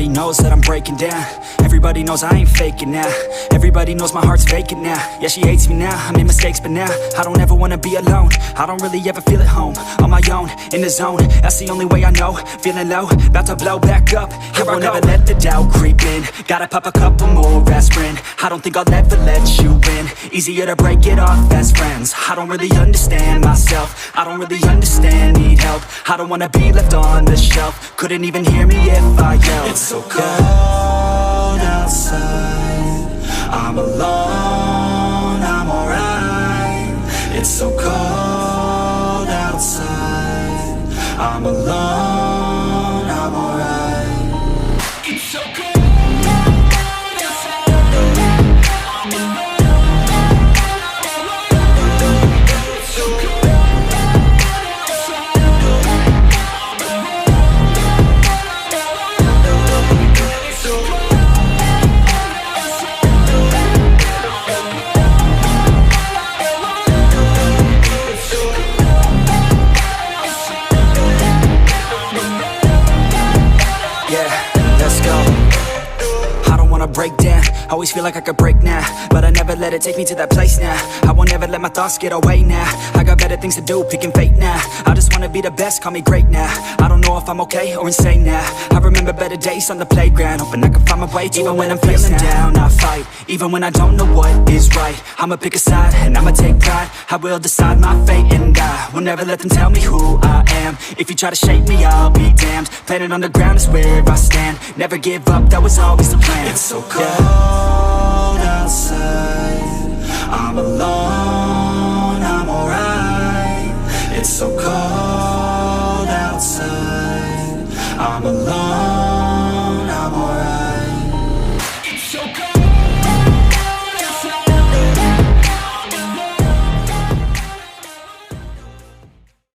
Everybody knows that I'm breaking down. Everybody knows I ain't faking now. Everybody knows my heart's vacant now. Yeah, she hates me now, I made mistakes but now I don't ever wanna be alone. I don't really ever feel at home. On my own, in the zone, that's the only way I know. Feeling low, about to blow back up. Here I never let the doubt creep in. Gotta pop a couple more aspirin. I don't think I'll ever let you in. Easier to break it off best friends. I don't really understand myself. I don't really understand, need help. I don't wanna be left on the shelf. Couldn't even hear me if I yelled. It's so cold outside, I'm alone, I'm alright. It's so cold outside, I'm alone, I'm alright. It's so cold. Break down, always feel like I could break now, but I never let it take me to that place now. I won't ever let my thoughts get away now. I got better things to do, picking fate now. I just wanna be the best, call me great now. I don't know if I'm okay or insane now. I remember better days on the playground, hoping I can find my way to even when I'm feeling down, I fight, even when I don't know what is right. I'ma pick a side, and I'ma take pride. I will decide my fate, and I will never let them tell me who I am. If you try to shake me, I'll be damned. Planet on the ground is where I stand. Never give up, that was always the plan. It's so cold outside, I'm alone, I'm alright. It's so cold outside, I'm alone.